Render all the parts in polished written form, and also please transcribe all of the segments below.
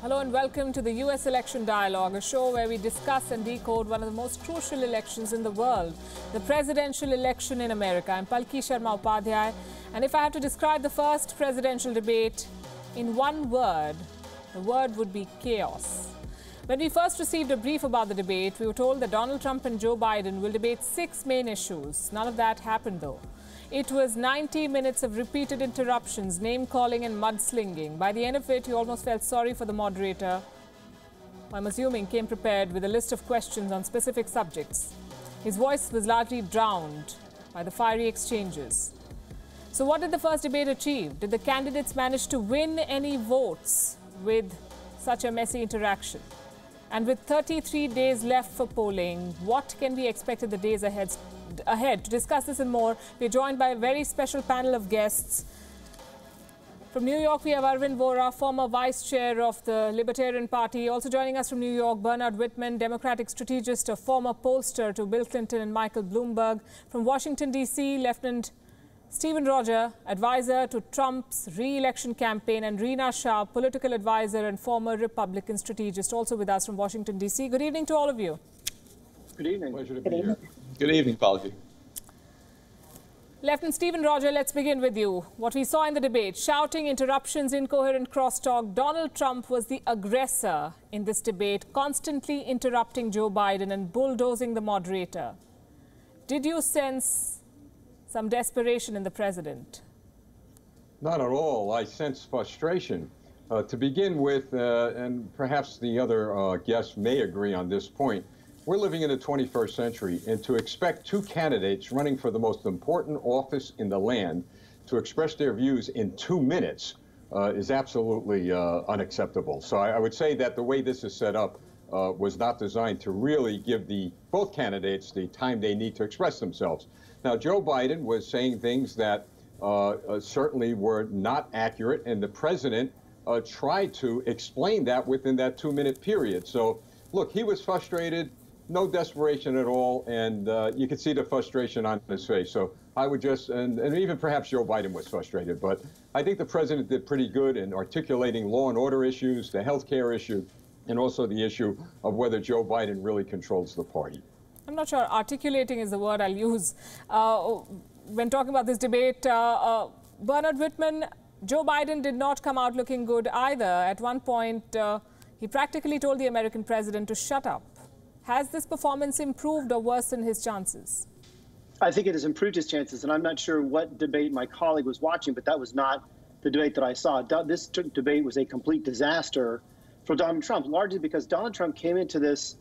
Hello and welcome to the US Election Dialogue, a show where we discuss and decode one of the most crucial elections in the world, the presidential election in America. I'm Palki Sharma Upadhyay, and if I had to describe the first presidential debate in one word, the word would be chaos. When we first received a brief about the debate, we were told that Donald Trump and Joe Biden will debate 6 main issues. None of that happened though. It was 90 minutes of repeated interruptions, name-calling and mudslinging. By the end of it, you almost felt sorry for the moderator, who I'm assuming came prepared with a list of questions on specific subjects. His voice was largely drowned by the fiery exchanges. So what did the first debate achieve? Did the candidates manage to win any votes with such a messy interaction? And with 33 days left for polling, what can we expect in the days ahead? To discuss this and more, we're joined by a very special panel of guests. From New York, we have Arvind Vohra, former vice chair of the Libertarian Party. Also joining us from New York, Bernard Whitman, Democratic strategist, a former pollster to Bill Clinton and Michael Bloomberg. From Washington, D.C., Lieutenant Stephen Roger, advisor to Trump's re-election campaign, and Reena Shah, political advisor and former Republican strategist, also with us from Washington, D.C. Good evening to all of you. Good evening. Pleasure to be here. Good evening, Palki. Lieutenant Stephen Roger, let's begin with you. What we saw in the debate, shouting, interruptions, incoherent crosstalk. Donald Trump was the aggressor in this debate, constantly interrupting Joe Biden and bulldozing the moderator. Did you sense some desperation in the president? Not at all. I sense frustration. To begin with, and perhaps the other guests may agree on this point, we're living in the 21st century, and to expect two candidates running for the most important office in the land to express their views in 2 minutes is absolutely unacceptable. So I would say that the way this is set up was not designed to really give both candidates the time they need to express themselves. Now, Joe Biden was saying things that certainly were not accurate, and the president tried to explain that within that 2-minute period. So, look, he was frustrated. No desperation at all, and you could see the frustration on his face. So I would just, and even perhaps Joe Biden was frustrated, but I think the president did pretty good in articulating law and order issues, the health care issue, and also the issue of whether Joe Biden really controls the party. I'm not sure articulating is the word I'll use. When talking about this debate, Bernard Whitman, Joe Biden did not come out looking good either. At one point, he practically told the American president to shut up. Has this performance improved or worsened his chances? I think it has improved his chances, and I'm not sure what debate my colleague was watching, but that was not the debate that I saw. This debate was a complete disaster for Donald Trump, largely because Donald Trump came into this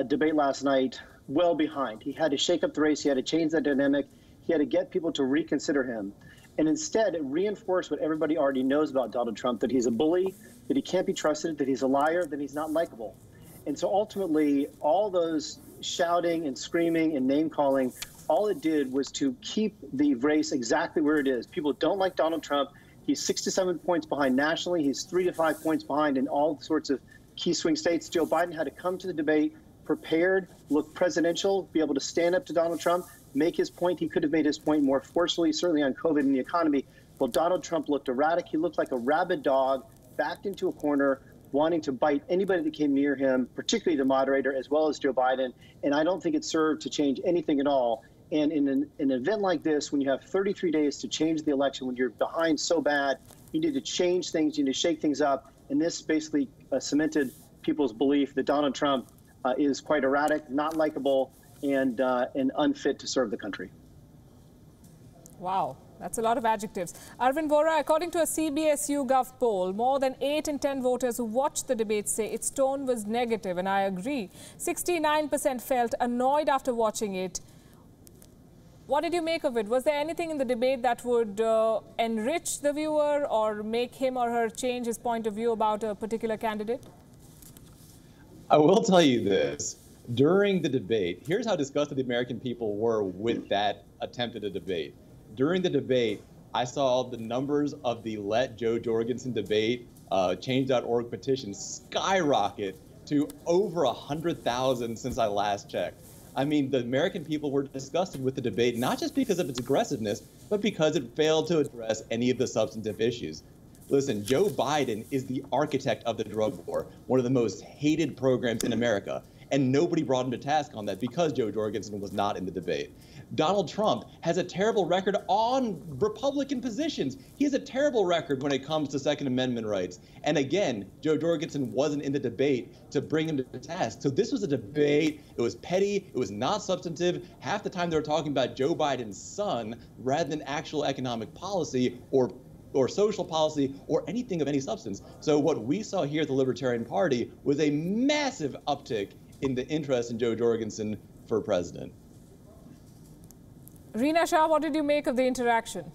debate last night well behind. He had to shake up the race. He had to change the dynamic. He had to get people to reconsider him. And instead, it reinforced what everybody already knows about Donald Trump, that he's a bully, that he can't be trusted, that he's a liar, that he's not likable. And so ultimately, all those shouting and screaming and name-calling, all it did was to keep the race exactly where it is. People don't like Donald Trump. He's 6 to 7 points behind nationally. He's 3 to 5 points behind in all sorts of key swing states. Joe Biden had to come to the debate prepared, look presidential, be able to stand up to Donald Trump, make his point. He could have made his point more forcefully, certainly on COVID and the economy. Well, Donald Trump looked erratic. He looked like a rabid dog, backed into a corner, wanting to bite anybody that came near him, particularly the moderator, as well as Joe Biden. And I don't think it served to change anything at all. And in an event like this, when you have 33 days to change the election, when you're behind so bad, you need to change things, you need to shake things up. And this basically cemented people's belief that Donald Trump is quite erratic, not likable, and unfit to serve the country. Wow. That's a lot of adjectives. Arvind Vohra, according to a CBS YouGov poll, more than 8 in 10 voters who watched the debate say its tone was negative, and I agree. 69% felt annoyed after watching it. What did you make of it? Was there anything in the debate that would enrich the viewer or make him or her change his point of view about a particular candidate? I will tell you this. During the debate, here's how disgusted the American people were with that attempt at a debate. During the debate, I saw the numbers of the Let Joe Jorgensen debate, change.org petition skyrocket to over 100,000 since I last checked. I mean, the American people were disgusted with the debate, not just because of its aggressiveness, but because it failed to address any of the substantive issues. Listen, Joe Biden is the architect of the drug war, one of the most hated programs in America. And nobody brought him to task on that because Joe Jorgensen was not in the debate. Donald Trump has a terrible record on Republican positions. He has a terrible record when it comes to Second Amendment rights. And again, Joe Jorgensen wasn't in the debate to bring him to task. So this was a debate. It was petty. It was not substantive. Half the time they were talking about Joe Biden's son rather than actual economic policy or social policy or anything of any substance. So what we saw here at the Libertarian Party was a massive uptick in the interest in Joe Jorgensen for president. Reena Shah, what did you make of the interaction,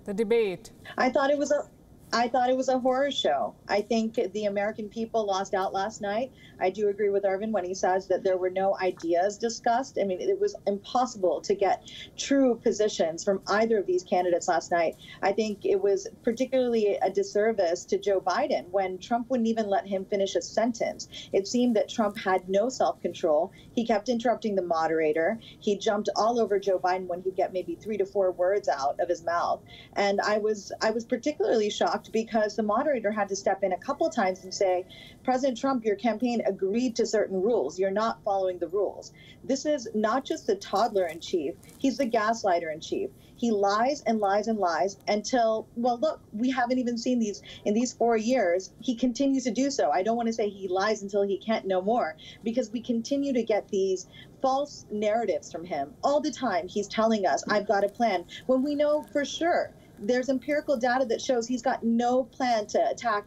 the debate? I thought it was a horror show. I think the American people lost out last night. I do agree with Arvin when he says that there were no ideas discussed. I mean, it was impossible to get true positions from either of these candidates last night. I think it was particularly a disservice to Joe Biden when Trump wouldn't even let him finish a sentence. It seemed that Trump had no self-control. He kept interrupting the moderator. He jumped all over Joe Biden when he'd get maybe 3 to 4 words out of his mouth. And I was particularly shocked because the moderator had to step in a couple of times and say, President Trump, your campaign agreed to certain rules. You're not following the rules. This is not just the toddler in chief. He's the gaslighter in chief. He lies and lies and lies until, well, look, we haven't even seen these in these 4 years. He continues to do so. I don't want to say he lies until he can't no more, because we continue to get these false narratives from him all the time. He's telling us, I've got a plan, when we know for sure there's empirical data that shows he's got no plan to attack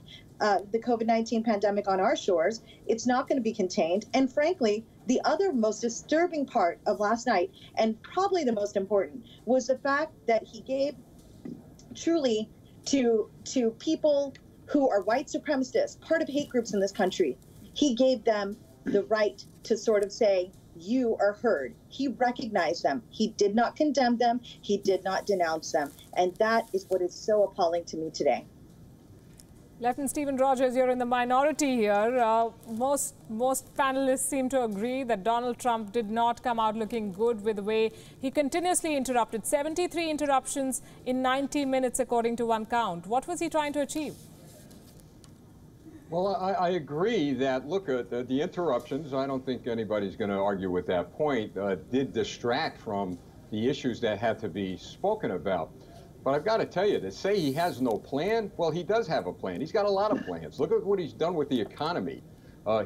the COVID-19 pandemic on our shores. It's not going to be contained. And frankly, the other most disturbing part of last night, and probably the most important, was the fact that he gave truly to people who are white supremacists, part of hate groups in this country, he gave them the right to sort of say, you are heard. He recognized them. He did not condemn them. He did not denounce them. And that is what is so appalling to me today. Lieutenant Stephen Rogers, you're in the minority here. Most panelists seem to agree that Donald Trump did not come out looking good with the way he continuously interrupted. 73 interruptions in 90 minutes, according to one count. What was he trying to achieve? Well, I agree that, look, the interruptions, I don't think anybody's going to argue with that point, did distract from the issues that had to be spoken about. But I've got to tell you, to say he has no plan, well, he does have a plan. He's got a lot of plans. Look at what he's done with the economy.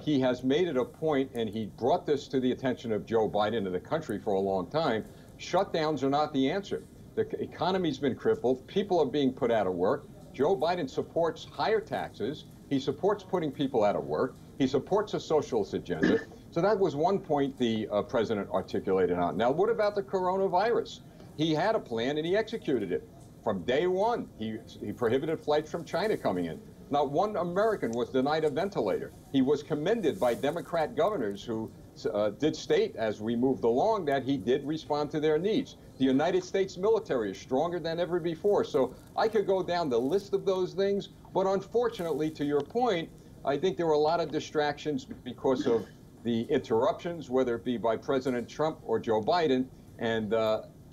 He has made it a point, and he brought this to the attention of Joe Biden and the country for a long time. Shutdowns are not the answer. The economy's been crippled. People are being put out of work. Joe Biden supports higher taxes. He supports putting people out of work. He supports a socialist agenda. So that was one point the president articulated on. Now, what about the coronavirus? He had a plan and he executed it. From day one, he prohibited flights from China coming in. Not one American was denied a ventilator. He was commended by Democrat governors who did state, as we moved along, that he did respond to their needs. The United States military is stronger than ever before. So I could go down the list of those things. But unfortunately, to your point, I think there were a lot of distractions because of the interruptions, whether it be by President Trump or Joe Biden, and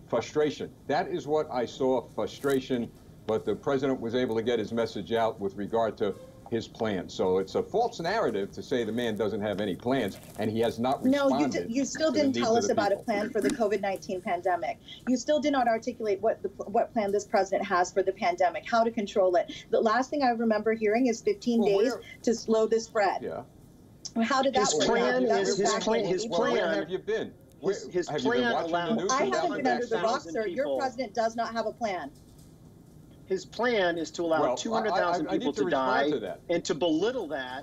frustration. That is what I saw, frustration. But the president was able to get his message out with regard to his plan. So it's a false narrative to say the man doesn't have any plans, and he has not responded. No, you still didn't tell us about a plan for the COVID-19 pandemic. You still did not articulate what plan this president has for the pandemic, how to control it. The last thing I remember hearing is 15 days to slow the spread. Yeah. How did that work out? His plan. Where have you been? His plan allowed. I haven't been under the rock, sir. Your president does not have a plan. His plan is to allow 200,000 people to die and to belittle that,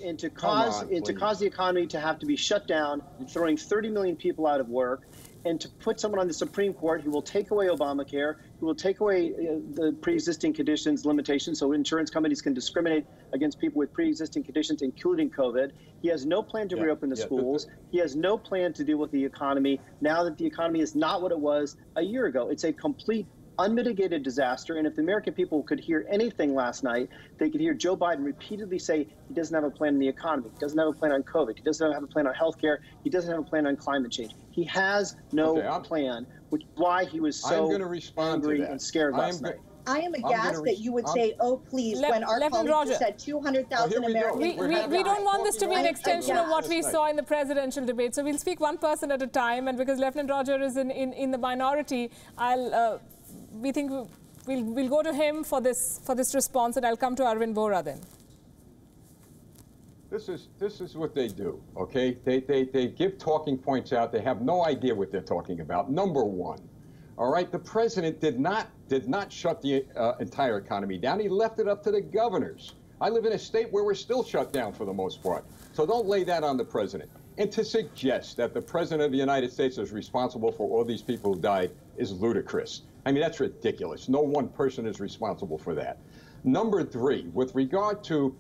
and to cause the economy to have to be shut down, throwing 30 million people out of work, and to put someone on the Supreme Court who will take away Obamacare, who will take away the pre-existing conditions limitations, so insurance companies can discriminate against people with pre-existing conditions, including COVID. He has no plan to reopen the schools. He has no plan to deal with the economy now that the economy is not what it was a year ago. It's a complete unmitigated disaster. And if the American people could hear anything last night, they could hear Joe Biden repeatedly say he doesn't have a plan in the economy. He doesn't have a plan on COVID. He doesn't have a plan on health care. He doesn't have a plan on climate change. He has no plan, which is why he was so angry and scared last night. I am aghast that you would say, oh, please, when our colleague just said 200,000 Americans. We don't want this to be an extension of what we saw in the presidential debate. So we'll speak one person at a time. And because Lieutenant Roger is in the minority, we think we'll go to him for this response, and I'll come to Arvind Vohra then. This is what they do, okay? They give talking points out. They have no idea what they're talking about. Number one, all right, the president did not shut the entire economy down. He left it up to the governors. I live in a state where we're still shut down for the most part. So don't lay that on the president. And to suggest that the president of the United States is responsible for all these people who died is ludicrous. I mean, that's ridiculous. No one person is responsible for that. Number three, with regard to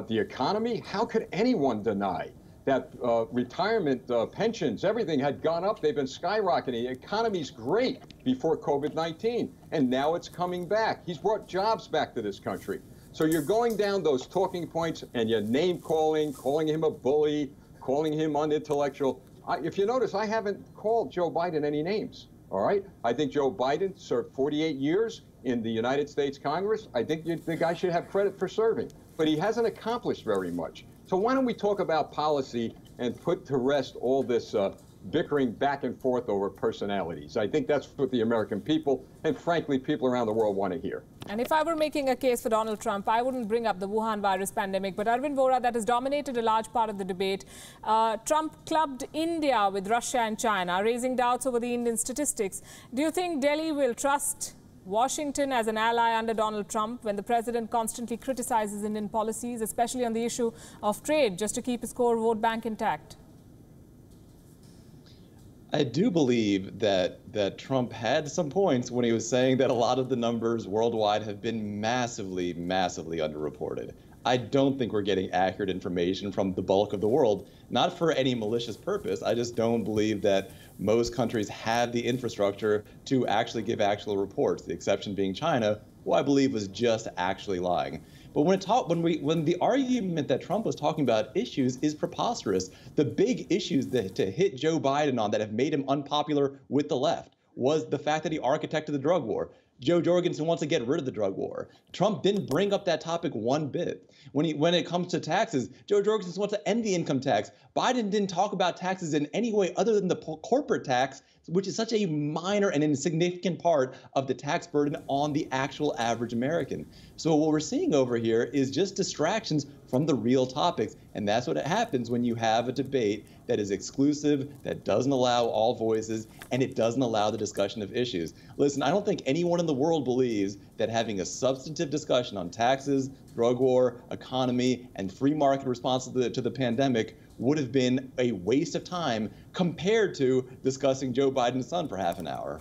the economy, how could anyone deny that retirement, pensions, everything had gone up? They've been skyrocketing. The economy's great before COVID-19, and now it's coming back. He's brought jobs back to this country. So you're going down those talking points and you're name-calling, calling him a bully, calling him unintellectual. If you notice, I haven't called Joe Biden any names, all right? I think Joe Biden served 48 years in the United States Congress. I think the guy should have credit for serving, but he hasn't accomplished very much. So why don't we talk about policy and put to rest all this bickering back and forth over personalities? I think that's what the American people and, frankly, people around the world want to hear. And if I were making a case for Donald Trump, I wouldn't bring up the Wuhan virus pandemic. But Arvind Vohra, that has dominated a large part of the debate. Trump clubbed India with Russia and China, raising doubts over the Indian statistics. Do you think Delhi will trust Washington as an ally under Donald Trump when the president constantly criticizes Indian policies, especially on the issue of trade, just to keep his core vote bank intact? I do believe that Trump had some points when he was saying that a lot of the numbers worldwide have been massively, massively underreported. I don't think we're getting accurate information from the bulk of the world, not for any malicious purpose. I just don't believe that most countries have the infrastructure to actually give actual reports, the exception being China, who I believe was just actually lying. But when the argument that Trump was talking about issues is preposterous, the big issues to hit Joe Biden on that have made him unpopular with the left was the fact that he architected the drug war. Joe Jorgensen wants to get rid of the drug war. Trump didn't bring up that topic one bit. When it comes to taxes, Joe Jorgensen wants to end the income tax. Biden didn't talk about taxes in any way other than the corporate tax, which is such a minor and insignificant part of the tax burden on the actual average American. So what we're seeing over here is just distractions from the real topics. And that's what happens when you have a debate that is exclusive, that doesn't allow all voices, and it doesn't allow the discussion of issues. Listen, I don't think anyone in the world believes that having a substantive discussion on taxes, drug war, economy, and free market response to the pandemic would have been a waste of time compared to discussing Joe Biden's son for half an hour.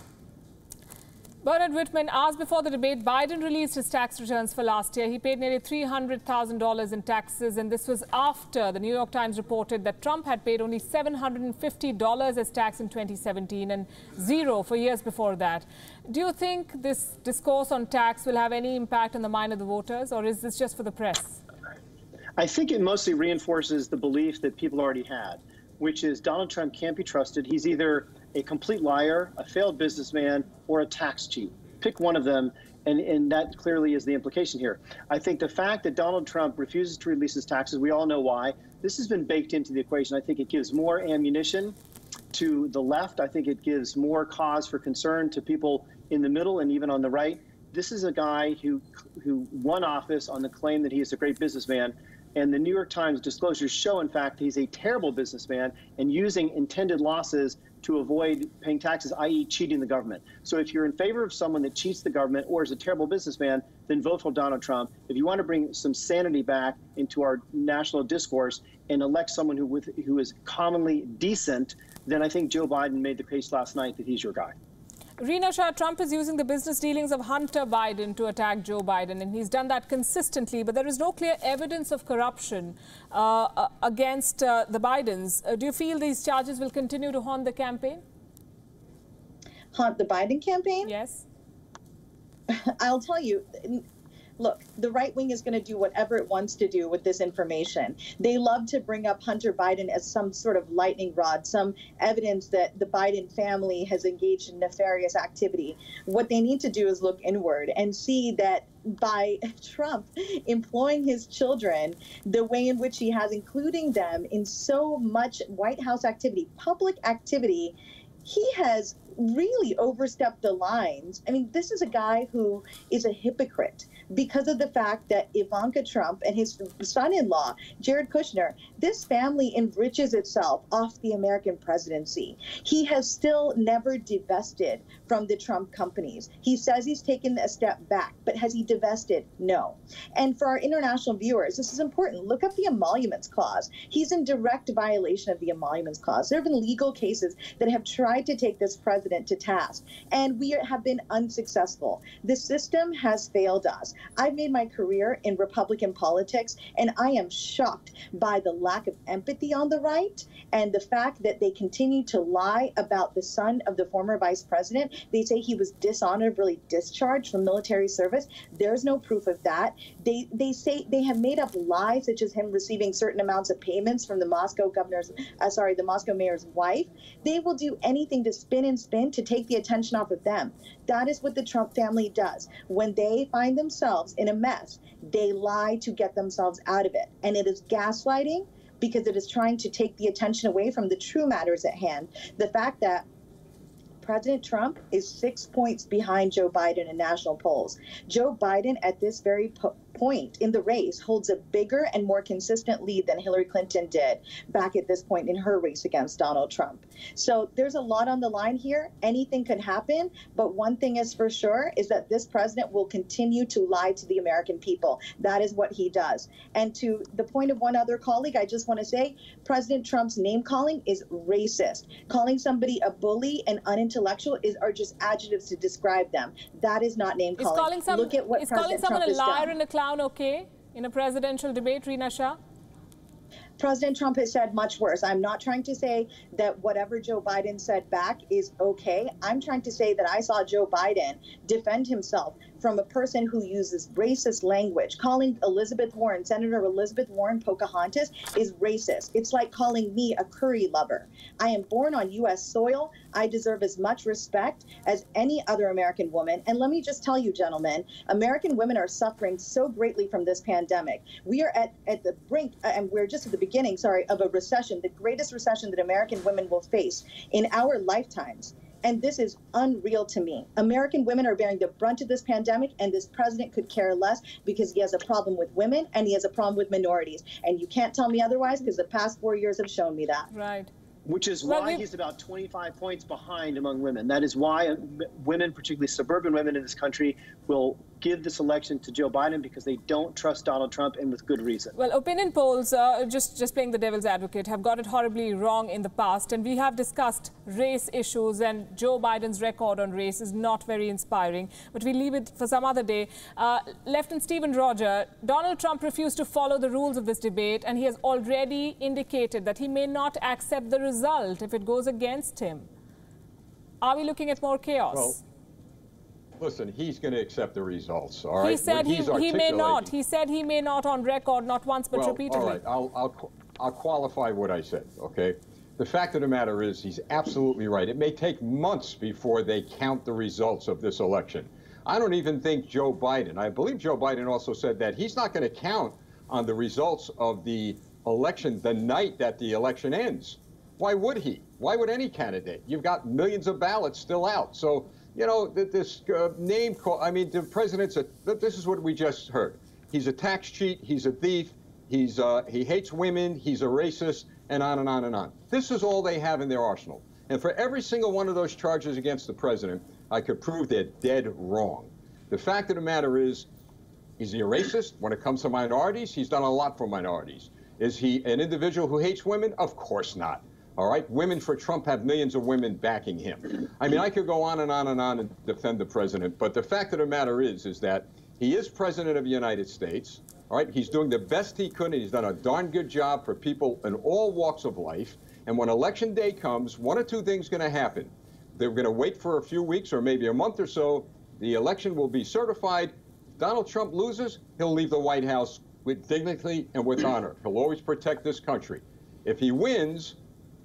Bernard Whitman, hours before the debate, Biden released his tax returns for last year. He paid nearly $300,000 in taxes, and this was after the New York Times reported that Trump had paid only $750 as tax in 2017 and zero for years before that. Do you think this discourse on tax will have any impact on the mind of the voters, or is this just for the press? I think it mostly reinforces the belief that people already had, which is Donald Trump can't be trusted. He's either a complete liar, a failed businessman, or a tax cheat. Pick one of them, and that clearly is the implication here. I think the fact that Donald Trump refuses to release his taxes, we all know why. This has been baked into the equation. I think it gives more ammunition to the left. I think it gives more cause for concern to people in the middle and even on the right. This is a guy who won office on the claim that he is a great businessman. And the New York Times disclosures show, in fact, he's a terrible businessman and using intended losses to avoid paying taxes, i.e. cheating the government. So if you're in favor of someone that cheats the government or is a terrible businessman, then vote for Donald Trump. If you want to bring some sanity back into our national discourse and elect someone who is commonly decent, then I think Joe Biden made the case last night that he's your guy. Reena Shah, Trump is using the business dealings of Hunter Biden to attack Joe Biden, and he's done that consistently, but there is no clear evidence of corruption against the Bidens. Do you feel these charges will continue to haunt the campaign? Haunt the Biden campaign? Yes. I'll tell you, look, the right wing is going to do whatever it wants to do with this information. They love to bring up Hunter Biden as some sort of lightning rod, some evidence that the Biden family has engaged in nefarious activity. What they need to do is look inward and see that by Trump employing his children the way in which he has, including them in so much White House activity, public activity, he has really overstepped the lines. I mean, this is a guy who is a hypocrite because of the fact that Ivanka Trump and his son-in-law, Jared Kushner, this family enriches itself off the American presidency. He has still never divested from the Trump companies. He says he's taken a step back, but has he divested? No. And for our international viewers, this is important. Look up the emoluments clause. He's in direct violation of the emoluments clause. There have been legal cases that have tried to take this president to task, and we have been unsuccessful. The system has failed us. I've made my career in Republican politics, and I am shocked by the lack of empathy on the right and the fact that they continue to lie about the son of the former vice president. They say he was dishonorably discharged from military service. There's no proof of that. They say they have made up lies, such as him receiving certain amounts of payments from the Moscow the Moscow mayor's wife. They will do anything to spin and spin to take the attention off of them. That is what the Trump family does. When they find themselves in a mess, they lie to get themselves out of it. And it is gaslighting because it is trying to take the attention away from the true matters at hand. The fact that President Trump is 6 points behind Joe Biden in national polls. Joe Biden, at this very point in the race, holds a bigger and more consistent lead than Hillary Clinton did back at this point in her race against Donald Trump. So there's a lot on the line here. Anything could happen, but one thing is for sure is that this president will continue to lie to the American people. That is what he does. And to the point of one other colleague, I just want to say President Trump's name calling is racist. Calling somebody a bully and unintellectual are just adjectives to describe them. That is not name calling. Look at what President Trump has done. Is calling someone a liar and a clown okay in a presidential debate, Rina Shah? President Trump has said much worse. I'm not trying to say that whatever Joe Biden said back is okay. I'm trying to say that I saw Joe Biden defend himself from a person who uses racist language. Calling Elizabeth Warren, Senator Elizabeth Warren, Pocahontas is racist. It's like calling me a curry lover. I am born on U.S. soil. I deserve as much respect as any other American woman. And let me just tell you, gentlemen, American women are suffering so greatly from this pandemic. We are at the brink, and we're just at the beginning, of a recession, the greatest recession that American women will face in our lifetimes. And this is unreal to me. American women are bearing the brunt of this pandemic, and this president could care less because he has a problem with women and he has a problem with minorities. And you can't tell me otherwise because the past 4 years have shown me that. Right. Which is why he's about 25 points behind among women. That is why women, particularly suburban women in this country, will give this election to Joe Biden because they don't trust Donald Trump, and with good reason. Well, opinion polls, just playing the devil's advocate, have got it horribly wrong in the past. And we have discussed race issues, and Joe Biden's record on race is not very inspiring. But we leave it for some other day. Lieutenant Stephen Roger, Donald Trump refused to follow the rules of this debate, and he has already indicated that he may not accept the result if it goes against him. Are we looking at more chaos? Well, listen, he's going to accept the results, all right? He said he may not. He said he may not on record, not once, but repeatedly. All right, I'll qualify what I said, okay? The fact of the matter is he's absolutely right. It may take months before they count the results of this election. I don't even think Joe Biden, I believe Joe Biden also said that he's not going to count on the results of the election the night that the election ends. Why would he? Why would any candidate? You've got millions of ballots still out. So, you know, this name call, I mean, the president's, this is what we just heard. He's a tax cheat, he's a thief, he hates women, he's a racist, and on and on and on. This is all they have in their arsenal. And for every single one of those charges against the president, I could prove they're dead wrong. The fact of the matter is he a racist? When it comes to minorities, he's done a lot for minorities. Is he an individual who hates women? Of course not. All right, Women for Trump have millions of women backing him. I mean, I could go on and on and on and defend the president, but the fact of the matter is that he is president of the United States. All right, he's doing the best he could, and he's done a darn good job for people in all walks of life. And when election day comes, one or two things going to happen. They're going to wait for a few weeks or maybe a month or so. The election will be certified. Donald Trump loses, he'll leave the White House with dignity and with honor. He'll always protect this country. If he wins,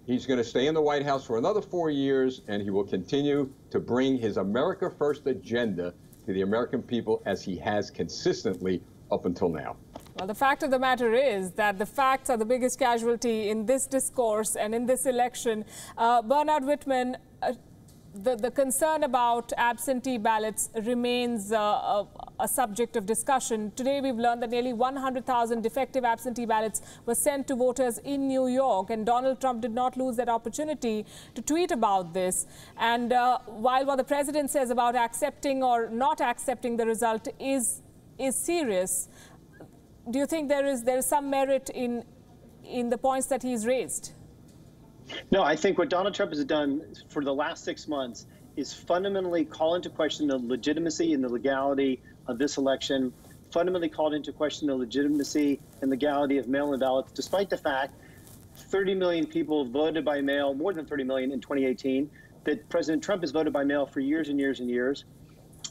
he's going to stay in the White House for another 4 years, and he will continue to bring his America First agenda to the American people as he has consistently up until now. Well, the fact of the matter is that the facts are the biggest casualty in this discourse and in this election. Bernard Whitman, the concern about absentee ballots remains a subject of discussion. Today, we've learned that nearly 100,000 defective absentee ballots were sent to voters in New York, and Donald Trump did not lose that opportunity to tweet about this. And while what the president says about accepting or not accepting the result is serious, do you think there is some merit in the points that he's raised? No, I think what Donald Trump has done for the last 6 months is fundamentally call into question the legitimacy and the legality of this election, fundamentally called into question the legitimacy and legality of mail-in ballots, despite the fact 30 million people voted by mail, more than 30 million in 2018, that President Trump has voted by mail for years and years and years,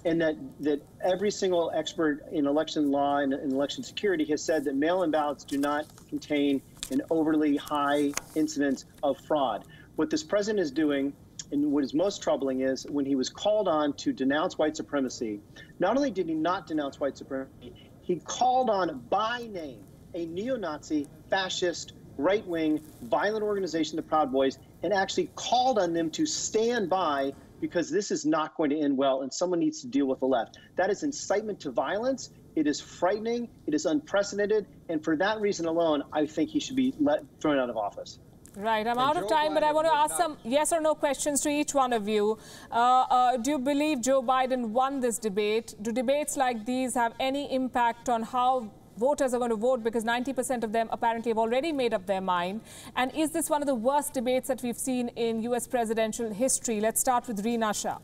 and that every single expert in election law and in election security has said that mail-in ballots do not contain an overly high incidence of fraud. What this president is doing, and what is most troubling, is when he was called on to denounce white supremacy, not only did he not denounce white supremacy, he called on by name a neo-Nazi, fascist, right-wing, violent organization, the Proud Boys, and actually called on them to stand by because this is not going to end well and someone needs to deal with the left. That is incitement to violence. It is frightening. It is unprecedented. And for that reason alone, I think he should be thrown out of office. Right. I'm out of time, but I want to ask some yes or no questions to each one of you. Do you believe Joe Biden won this debate? Do debates like these have any impact on how voters are going to vote, because 90% of them apparently have already made up their mind? And is this one of the worst debates that we've seen in U.S. presidential history? Let's start with Reena Shah.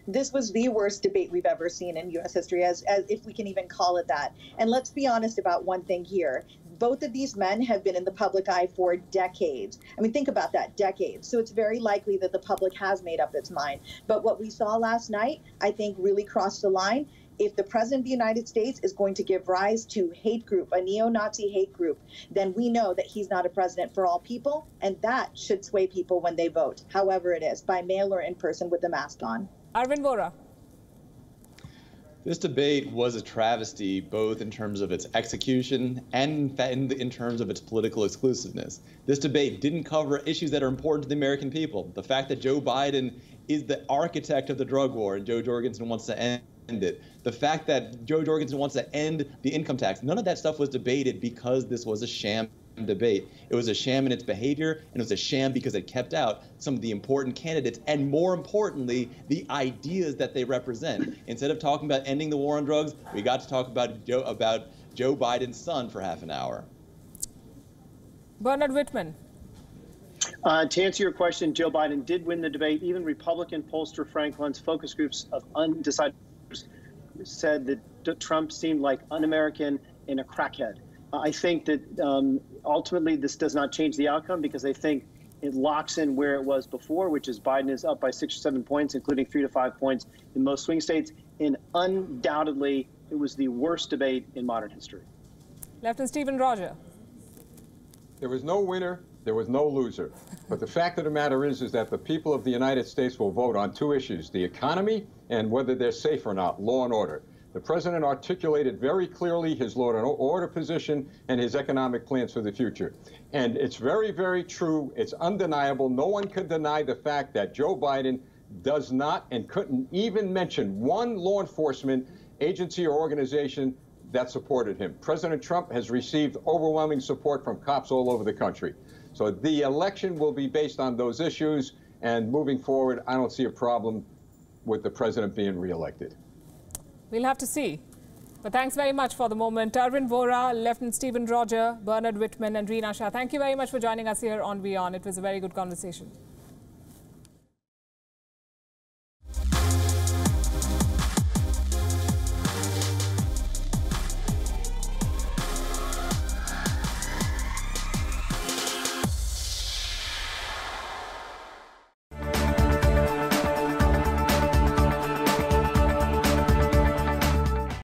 This was the worst debate we've ever seen in U.S. history, as if we can even call it that. And let's be honest about one thing here. Both of these men have been in the public eye for decades. I mean, think about that, decades. So it's very likely that the public has made up its mind. But what we saw last night, I think, really crossed the line. If the president of the United States is going to give rise to hate group, a neo-Nazi hate group, then we know that he's not a president for all people, and that should sway people when they vote, however it is, by mail or in person with the mask on. Arvind Vora. This debate was a travesty, both in terms of its execution and in terms of its political exclusiveness. This debate didn't cover issues that are important to the American people. The fact that Joe Biden is the architect of the drug war and Joe Jorgensen wants to end it. The fact that Joe Jorgensen wants to end the income tax. None of that stuff was debated because this was a sham debate. It was a sham in its behavior, and it was a sham because it kept out some of the important candidates, and more importantly, the ideas that they represent. Instead of talking about ending the war on drugs, we got to talk about Joe Biden's son for half an hour. Bernard Whitman. To answer your question, Joe Biden did win the debate. Even Republican pollster Frank Lunt's focus groups of undecided said that Trump seemed like un-American and a crackhead. I think that ultimately this does not change the outcome, because I think it locks in where it was before, which is Biden is up by 6 or 7 points, including 3 to 5 points in most swing states. And undoubtedly, it was the worst debate in modern history. Lieutenant Stephen Roger. There was no winner. There was no loser. But the fact of the matter is that the people of the United States will vote on 2 issues, the economy and whether they're safe or not, law and order. The president articulated very clearly his law and order position and his economic plans for the future. And it's very, very true. It's undeniable. No one could deny the fact that Joe Biden does not and couldn't even mention one law enforcement agency or organization that supported him. President Trump has received overwhelming support from cops all over the country. So the election will be based on those issues, and moving forward, I don't see a problem with the president being reelected. We'll have to see. But thanks very much for the moment. Arvind Vora, Lieutenant Stephen Roger, Bernard Whitman and Reena Shah, thank you very much for joining us here on WION. It was a very good conversation.